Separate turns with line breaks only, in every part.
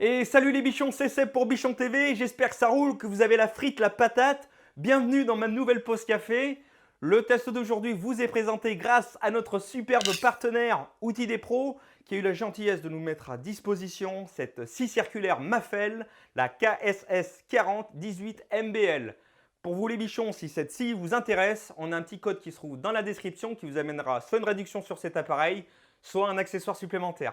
Et salut les bichons, c'est Seb pour Bichon TV, j'espère que ça roule, que vous avez la frite, la patate. Bienvenue dans ma nouvelle pause café. Le test d'aujourd'hui vous est présenté grâce à notre superbe partenaire Outils des Pros qui a eu la gentillesse de nous mettre à disposition cette scie circulaire Mafel, la KSS 4018 MBL. Pour vous les bichons, si cette scie vous intéresse, on a un petit code qui se trouve dans la description qui vous amènera soit une réduction sur cet appareil, soit un accessoire supplémentaire.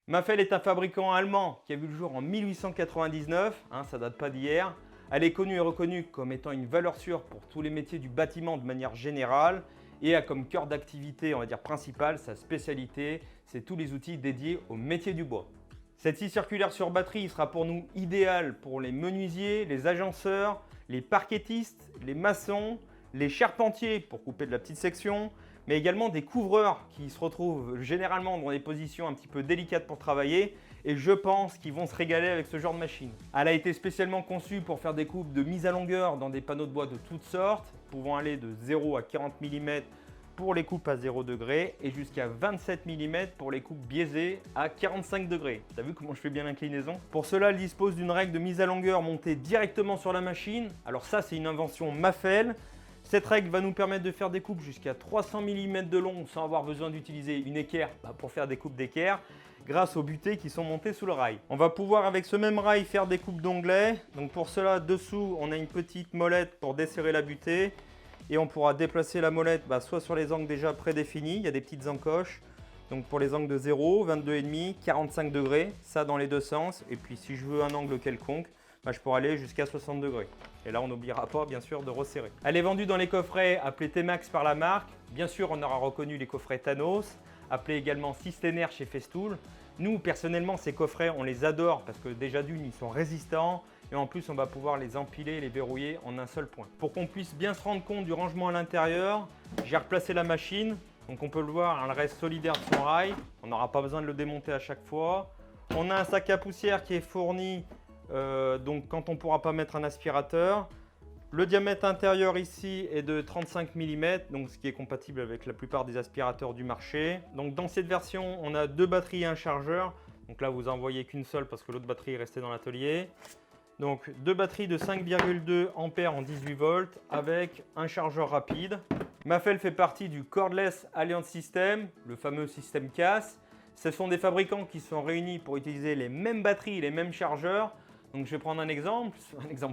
Mafel est un fabricant allemand qui a vu le jour en 1899, ça date pas d'hier. Elle est connue et reconnue comme étant une valeur sûre pour tous les métiers du bâtiment de manière générale et a comme cœur d'activité, on va dire principale, sa spécialité, c'est tous les outils dédiés au métier du bois. Cette scie circulaire sur batterie sera pour nous idéale pour les menuisiers, les agenceurs, les parquettistes, les maçons, les charpentiers pour couper de la petite section, mais également des couvreurs qui se retrouvent généralement dans des positions un petit peu délicates pour travailler et je pense qu'ils vont se régaler avec ce genre de machine. Elle a été spécialement conçue pour faire des coupes de mise à longueur dans des panneaux de bois de toutes sortes, pouvant aller de 0 à 40 mm pour les coupes à 0 degré et jusqu'à 27 mm pour les coupes biaisées à 45 degrés. T'as vu comment je fais bien l'inclinaison? Pour cela, elle dispose d'une règle de mise à longueur montée directement sur la machine. Alors ça, c'est une invention Mafel. Cette règle va nous permettre de faire des coupes jusqu'à 300 mm de long sans avoir besoin d'utiliser une équerre pour faire des coupes d'équerre grâce aux butées qui sont montées sous le rail. On va pouvoir avec ce même rail faire des coupes d'onglets. Donc pour cela, dessous, on a une petite molette pour desserrer la butée et on pourra déplacer la molette soit sur les angles déjà prédéfinis, il y a des petites encoches. Donc pour les angles de 0, 22,5, 45 degrés, ça dans les deux sens. Et puis si je veux un angle quelconque, je pourrais aller jusqu'à 60 degrés. Et là, on n'oubliera pas, bien sûr, de resserrer. Elle est vendue dans les coffrets appelés T-Max par la marque. Bien sûr, on aura reconnu les coffrets Thanos, appelés également Systener chez Festool. Nous, personnellement, ces coffrets, on les adore parce que déjà d'une, ils sont résistants et en plus, on va pouvoir les empiler et les verrouiller en un seul point. Pour qu'on puisse bien se rendre compte du rangement à l'intérieur, j'ai replacé la machine. Donc, on peut le voir, elle reste solidaire de son rail. On n'aura pas besoin de le démonter à chaque fois. On a un sac à poussière qui est fourni donc quand on ne pourra pas mettre un aspirateur. Le diamètre intérieur ici est de 35 mm, donc ce qui est compatible avec la plupart des aspirateurs du marché. Donc dans cette version, on a deux batteries et un chargeur. Donc là, vous en voyez qu'une seule parce que l'autre batterie est restée dans l'atelier. Donc deux batteries de 5,2 ampères en 18 volts avec un chargeur rapide. Mafel fait partie du Cordless Alliance System, le fameux système CAS. Ce sont des fabricants qui sont réunis pour utiliser les mêmes batteries et les mêmes chargeurs. Donc je vais prendre un exemple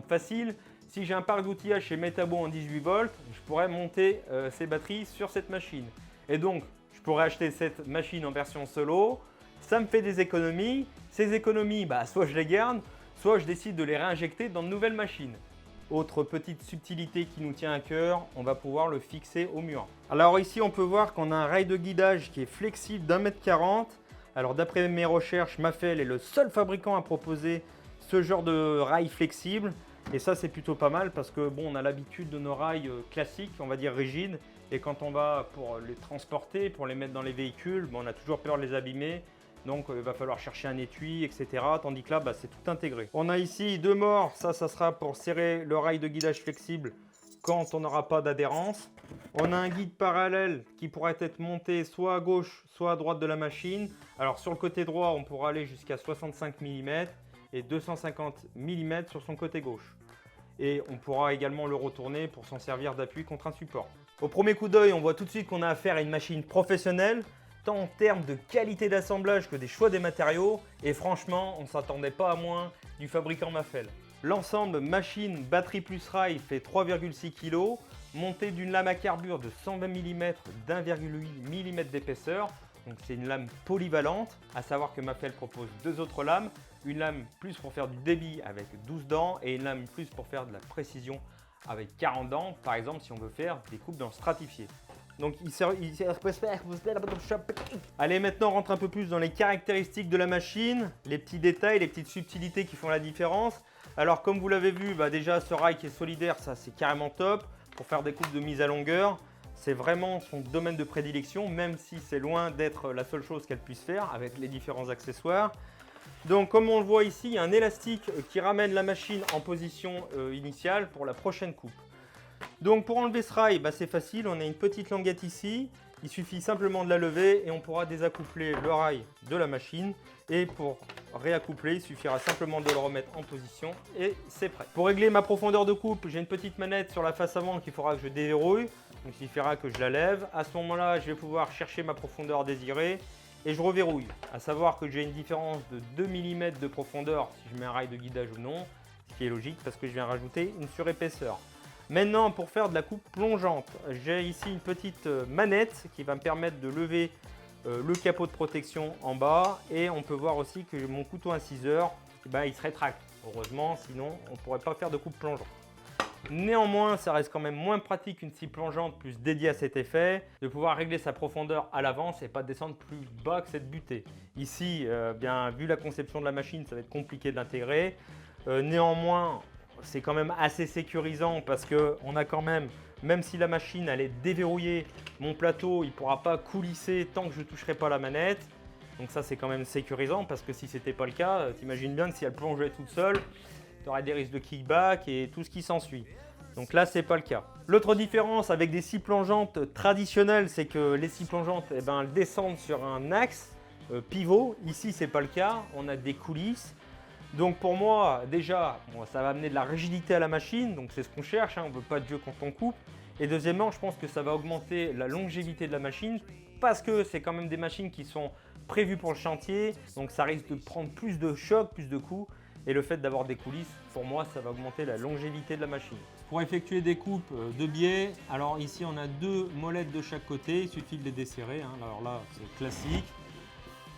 facile. Si j'ai un parc d'outillage chez Metabo en 18 volts, je pourrais monter ces batteries sur cette machine. Et donc, je pourrais acheter cette machine en version solo. Ça me fait des économies. Ces économies, soit je les garde, soit je décide de les réinjecter dans de nouvelles machines. Autre petite subtilité qui nous tient à cœur, on va pouvoir le fixer au mur. Alors ici, on peut voir qu'on a un rail de guidage qui est flexible d'1,40 m. Alors d'après mes recherches, Mafel est le seul fabricant à proposer ce genre de rail flexible. Et ça, c'est plutôt pas mal parce que on a l'habitude de nos rails classiques, on va dire rigides. Et quand on va pour les transporter, pour les mettre dans les véhicules, on a toujours peur de les abîmer. Donc il va falloir chercher un étui, etc. Tandis que là, c'est tout intégré. On a ici deux morts, ça sera pour serrer le rail de guidage flexible quand on n'aura pas d'adhérence. On a un guide parallèle qui pourrait être monté soit à gauche, soit à droite de la machine. Alors sur le côté droit, on pourra aller jusqu'à 65 mm et 250 mm sur son côté gauche. Et on pourra également le retourner pour s'en servir d'appui contre un support. Au premier coup d'œil, on voit tout de suite qu'on a affaire à une machine professionnelle, tant en termes de qualité d'assemblage que des choix des matériaux. Et franchement, on ne s'attendait pas à moins du fabricant Mafel. L'ensemble machine, batterie plus rail fait 3,6 kg, monté d'une lame à carbure de 120 mm d'1,8 mm d'épaisseur. Donc c'est une lame polyvalente, à savoir que Mafel propose deux autres lames, une lame plus pour faire du débit avec 12 dents et une lame plus pour faire de la précision avec 40 dents, par exemple si on veut faire des coupes dans le stratifié. Donc allez, maintenant on rentre un peu plus dans les caractéristiques de la machine, les petits détails, les petites subtilités qui font la différence. Alors comme vous l'avez vu, déjà ce rail qui est solidaire, ça c'est carrément top pour faire des coupes de mise à longueur. C'est vraiment son domaine de prédilection, même si c'est loin d'être la seule chose qu'elle puisse faire avec les différents accessoires. Donc comme on le voit ici, il y a un élastique qui ramène la machine en position initiale pour la prochaine coupe. Donc pour enlever ce rail, c'est facile, on a une petite languette ici Il suffit simplement de la lever et on pourra désaccoupler le rail de la machine. Et pour réaccoupler, il suffira simplement de le remettre en position et c'est prêt. Pour régler ma profondeur de coupe, j'ai une petite manette sur la face avant qu'il faudra que je déverrouille. Donc il suffira que je la lève. À ce moment-là, je vais pouvoir chercher ma profondeur désirée et je reverrouille. À savoir que j'ai une différence de 2 mm de profondeur si je mets un rail de guidage ou non, ce qui est logique parce que je viens rajouter une surépaisseur. Maintenant, pour faire de la coupe plongeante, j'ai ici une petite manette qui va me permettre de lever le capot de protection en bas et on peut voir aussi que mon couteau inciseur, il se rétracte. Heureusement, sinon on ne pourrait pas faire de coupe plongeante. Néanmoins, ça reste quand même moins pratique qu'une scie plongeante plus dédiée à cet effet, de pouvoir régler sa profondeur à l'avance et pas descendre plus bas que cette butée. Ici, vu la conception de la machine, ça va être compliqué de l'intégrer. Néanmoins, c'est quand même assez sécurisant parce qu'on a quand même si la machine elle est déverrouillée, mon plateau il ne pourra pas coulisser tant que je ne toucherai pas la manette. Donc ça c'est quand même sécurisant parce que si ce n'était pas le cas, t'imagines bien que si elle plongeait toute seule, tu aurais des risques de kickback et tout ce qui s'ensuit. Donc là, ce n'est pas le cas. L'autre différence avec des scies plongeantes traditionnelles, c'est que les scies plongeantes, elles descendent sur un axe pivot. Ici, ce n'est pas le cas. On a des coulisses. Donc pour moi, déjà, ça va amener de la rigidité à la machine. Donc c'est ce qu'on cherche. On ne veut pas de Dieu quand on coupe. Et deuxièmement, je pense que ça va augmenter la longévité de la machine parce que c'est quand même des machines qui sont prévues pour le chantier. Donc ça risque de prendre plus de chocs, plus de coups. Et le fait d'avoir des coulisses, pour moi, ça va augmenter la longévité de la machine. Pour effectuer des coupes de biais, alors ici on a 2 molettes de chaque côté, il suffit de les desserrer. Alors là, c'est classique.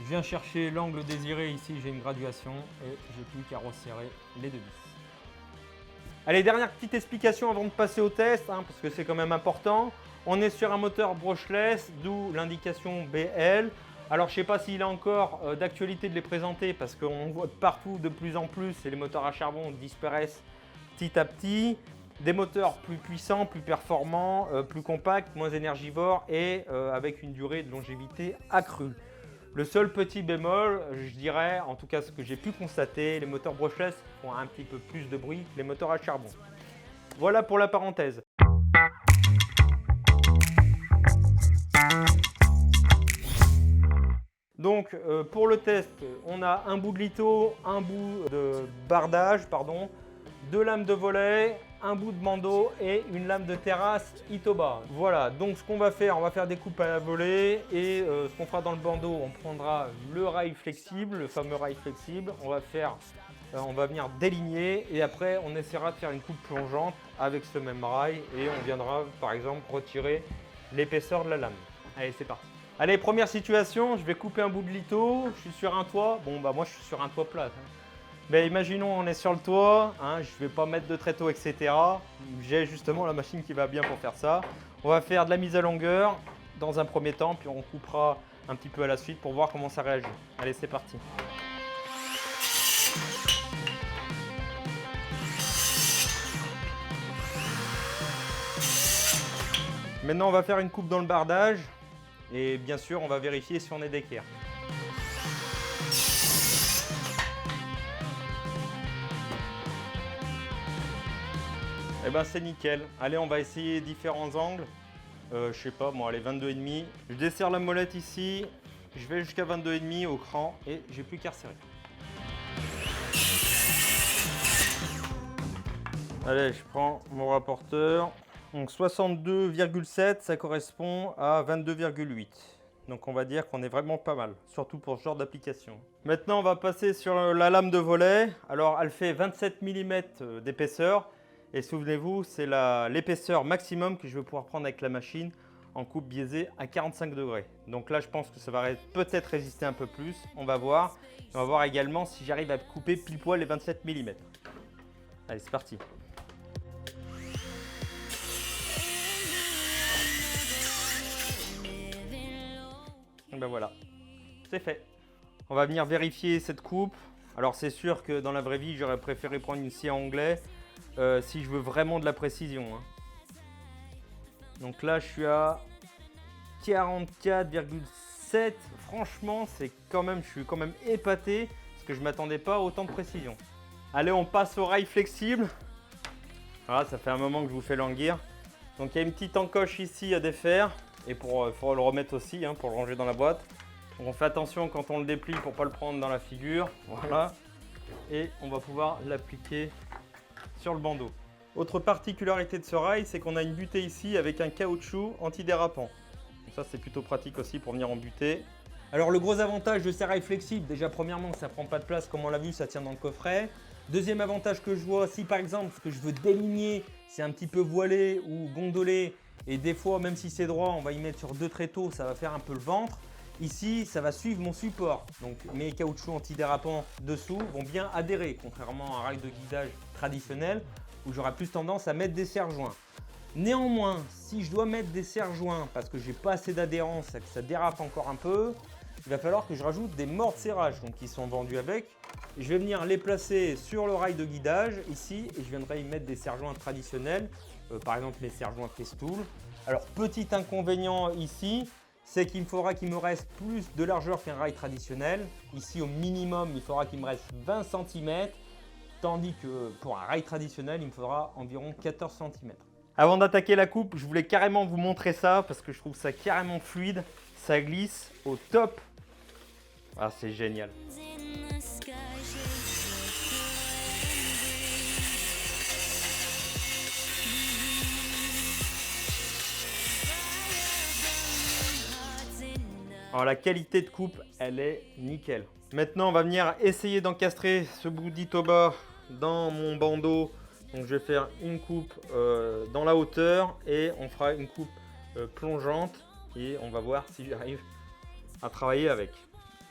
Je viens chercher l'angle désiré, ici j'ai une graduation et j'ai plus qu'à resserrer les 2 vis. Allez, dernière petite explication avant de passer au test, parce que c'est quand même important. On est sur un moteur brushless, d'où l'indication BL. Alors je ne sais pas s'il est encore d'actualité de les présenter parce qu'on voit partout de plus en plus et les moteurs à charbon disparaissent petit à petit. Des moteurs plus puissants, plus performants, plus compacts, moins énergivores et avec une durée de longévité accrue. Le seul petit bémol, je dirais, en tout cas ce que j'ai pu constater, les moteurs brushless font un petit peu plus de bruit que les moteurs à charbon. Voilà pour la parenthèse. Donc pour le test, on a un bout de litho, un bout de bardage, 2 lames de volet, un bout de bandeau et une lame de terrasse Itoba. Voilà, donc ce qu'on va faire, on va faire des coupes à la volée et ce qu'on fera dans le bandeau, on prendra le rail flexible, le fameux rail flexible, on va venir déligner et après on essaiera de faire une coupe plongeante avec ce même rail et on viendra par exemple retirer l'épaisseur de la lame. Allez, c'est parti. Allez, première situation, je vais couper un bout de litho, je suis sur un toit. Bon, moi je suis sur un toit plat. Mais imaginons on est sur le toit, je ne vais pas mettre de tréteau, etc. J'ai justement la machine qui va bien pour faire ça. On va faire de la mise à longueur dans un premier temps, puis on coupera un petit peu à la suite pour voir comment ça réagit. Allez, c'est parti. Maintenant, on va faire une coupe dans le bardage. Et bien sûr, on va vérifier si on est d'équerre. Eh ben c'est nickel. Allez, on va essayer différents angles. Je sais pas, bon allez, 22,5. Je desserre la molette ici. Je vais jusqu'à 22,5 au cran et j'ai plus qu'à resserrer. Allez, je prends mon rapporteur. Donc 62,7, ça correspond à 22,8. Donc on va dire qu'on est vraiment pas mal, surtout pour ce genre d'application. Maintenant, on va passer sur la lame de volet. Alors, elle fait 27 mm d'épaisseur. Et souvenez-vous, c'est l'épaisseur maximum que je vais pouvoir prendre avec la machine en coupe biaisée à 45 degrés. Donc là, je pense que ça va peut-être résister un peu plus. On va voir. On va voir également si j'arrive à couper pile poil les 27 mm. Allez, c'est parti. Et ben voilà, c'est fait. On va venir vérifier cette coupe. Alors c'est sûr que dans la vraie vie, j'aurais préféré prendre une scie à onglet si je veux vraiment de la précision. Donc là, je suis à 44,7. Franchement, je suis quand même épaté parce que je ne m'attendais pas à autant de précision. Allez, on passe au rail flexible. Voilà, ça fait un moment que je vous fais languir. Donc il y a une petite encoche ici à défaire. Et faut le remettre aussi pour le ranger dans la boîte. Donc on fait attention quand on le déplie pour ne pas le prendre dans la figure. Voilà. Et on va pouvoir l'appliquer sur le bandeau. Autre particularité de ce rail, c'est qu'on a une butée ici avec un caoutchouc antidérapant. Donc ça c'est plutôt pratique aussi pour venir en butée. Alors le gros avantage de ces rails flexibles, déjà premièrement ça prend pas de place comme on l'a vu, ça tient dans le coffret. Deuxième avantage que je vois, si par exemple ce que je veux déligner, c'est un petit peu voilé ou gondolé, et des fois même si c'est droit, on va y mettre sur 2 tréteaux, ça va faire un peu le ventre. Ici, ça va suivre mon support. Donc mes caoutchoucs antidérapants dessous vont bien adhérer, contrairement à un rail de guidage traditionnel où j'aurai plus tendance à mettre des serre-joints. Néanmoins, si je dois mettre des serre-joints parce que j'ai pas assez d'adhérence et que ça dérape encore un peu, il va falloir que je rajoute des morts de serrage, donc qui sont vendus avec. Je vais venir les placer sur le rail de guidage ici et je viendrai y mettre des serre-joints traditionnels, par exemple les serre-joints Festool. Alors petit inconvénient ici, c'est qu'il faudra qu'il me reste plus de largeur qu'un rail traditionnel. Ici au minimum, il faudra qu'il me reste 20 cm, tandis que pour un rail traditionnel, il me faudra environ 14 cm. Avant d'attaquer la coupe, je voulais carrément vous montrer ça parce que je trouve ça carrément fluide, ça glisse au top. Ah, c'est génial. Alors la qualité de coupe, elle est nickel. Maintenant, on va venir essayer d'encastrer ce bout d'Itoba dans mon bandeau. Donc je vais faire une coupe dans la hauteur et on fera une coupe plongeante et on va voir si j'arrive à travailler avec.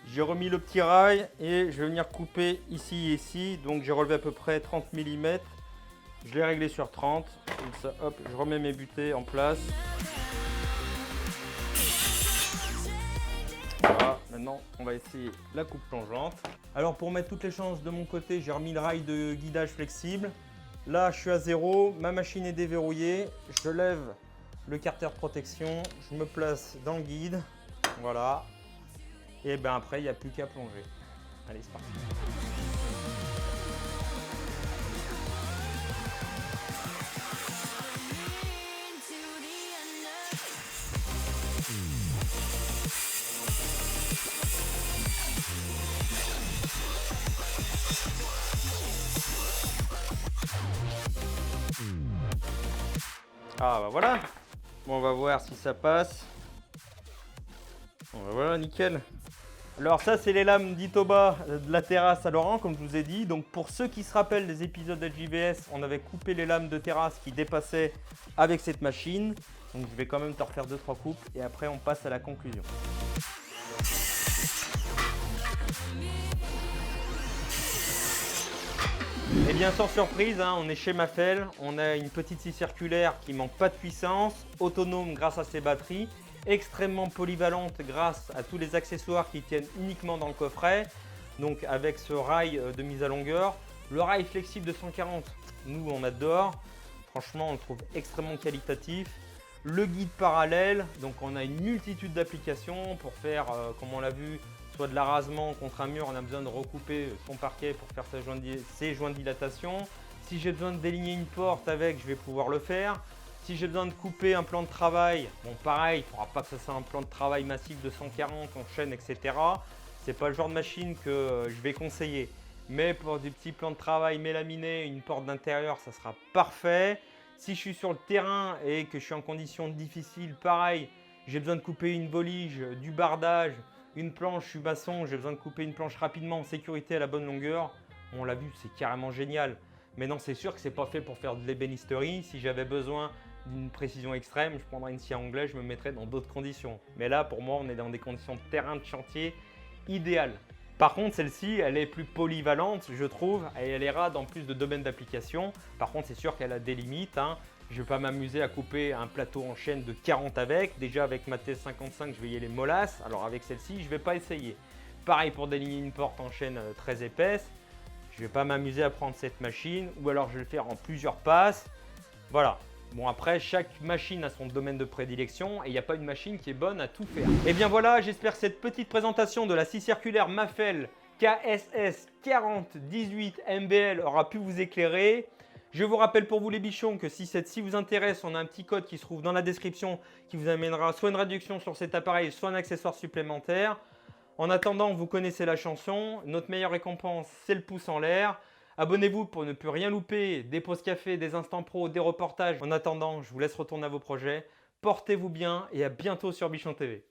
J'ai remis le petit rail et je vais venir couper ici et ici. Donc j'ai relevé à peu près 30 mm. Je l'ai réglé sur 30. Comme ça, hop, je remets mes butées en place. Voilà, maintenant on va essayer la coupe plongeante. Alors pour mettre toutes les chances de mon côté, j'ai remis le rail de guidage flexible. Là je suis à 0, ma machine est déverrouillée. Je lève le carter de protection, je me place dans le guide. Voilà. Et bien après, il n'y a plus qu'à plonger. Allez, c'est parti. Ah bah voilà. Bon, on va voir si ça passe. Bon, bah voilà, nickel. Alors ça, c'est les lames d'Itoba de la terrasse à Laurent, comme je vous ai dit. Donc pour ceux qui se rappellent des épisodes de JVS, on avait coupé les lames de terrasse qui dépassaient avec cette machine. Donc je vais quand même te refaire 2-3 coupes et après on passe à la conclusion. Et bien sans surprise, on est chez Mafell. On a une petite scie circulaire qui manque pas de puissance, autonome grâce à ses batteries, extrêmement polyvalente grâce à tous les accessoires qui tiennent uniquement dans le coffret. Donc avec ce rail de mise à longueur, le rail flexible de 140, nous on adore. Franchement, on le trouve extrêmement qualitatif. Le guide parallèle, donc on a une multitude d'applications pour faire, comme on l'a vu, soit de l'arasement contre un mur, on a besoin de recouper son parquet pour faire ses joints de dilatation. Si j'ai besoin de déligner une porte avec, je vais pouvoir le faire. Si j'ai besoin de couper un plan de travail, bon pareil, il ne faudra pas que ça soit un plan de travail massif de 140 en chaîne, etc. C'est pas le genre de machine que je vais conseiller. Mais pour des petits plans de travail mélaminés, une porte d'intérieur, ça sera parfait. Si je suis sur le terrain et que je suis en conditions difficiles, pareil, j'ai besoin de couper une bolige, du bardage, une planche, je suis maçon, j'ai besoin de couper une planche rapidement en sécurité à la bonne longueur. On l'a vu, c'est carrément génial. Mais non, c'est sûr que ce n'est pas fait pour faire de l'ébénisterie. Si j'avais besoin d'une précision extrême, je prendrais une scie à onglet, je me mettrais dans d'autres conditions. Mais là, pour moi, on est dans des conditions de terrain de chantier idéales. Par contre, celle-ci, elle est plus polyvalente, je trouve, et elle ira dans plus de domaines d'application. Par contre, c'est sûr qu'elle a des limites. Je ne vais pas m'amuser à couper un plateau en chaîne de 40 avec. Déjà, avec ma T55, je vais y aller mollasse. Alors, avec celle-ci, je ne vais pas essayer. Pareil pour déligner une porte en chaîne très épaisse. Je ne vais pas m'amuser à prendre cette machine ou alors je vais le faire en plusieurs passes. Voilà. Bon après, chaque machine a son domaine de prédilection et il n'y a pas une machine qui est bonne à tout faire. Et bien voilà, j'espère que cette petite présentation de la scie circulaire Mafell KSS 4018 MBL aura pu vous éclairer. Je vous rappelle pour vous les bichons que si cette scie vous intéresse, on a un petit code qui se trouve dans la description qui vous amènera soit une réduction sur cet appareil, soit un accessoire supplémentaire. En attendant, vous connaissez la chanson. Notre meilleure récompense, c'est le pouce en l'air. Abonnez-vous pour ne plus rien louper, des pauses café, des instants pro, des reportages. En attendant, je vous laisse retourner à vos projets. Portez-vous bien et à bientôt sur Bichon TV.